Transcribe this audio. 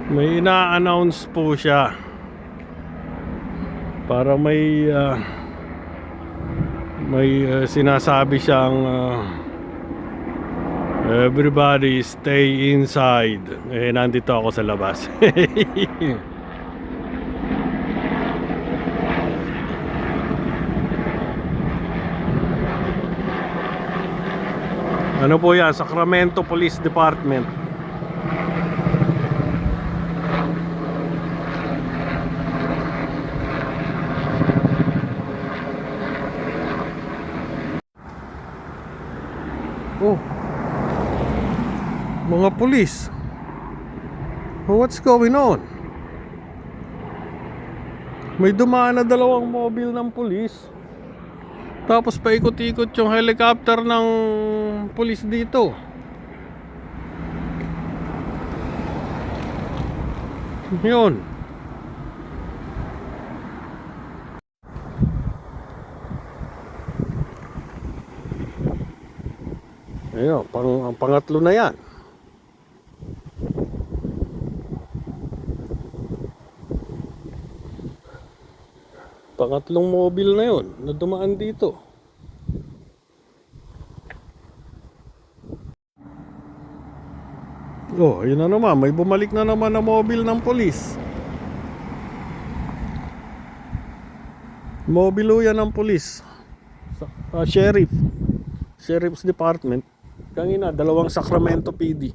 May ina-announce po siya para may sinasabi siyang everybody stay inside. Nandito ako sa labas. Ano po yan? Sacramento Police Department. Oh, mga pulis. What's going on? May dumaan na dalawang mobile ng pulis. Tapos paikot-ikot yung helicopter ng pulis dito. Yun. Ayun, ang pangatlo na yan. Pangatlong mobile na yun na dumaan dito. Oh, yun na naman. May bumalik na naman na mobile ng polis. Mobile yan ng polis. Sheriff's Department. Kangina, dalawang Sacramento PD.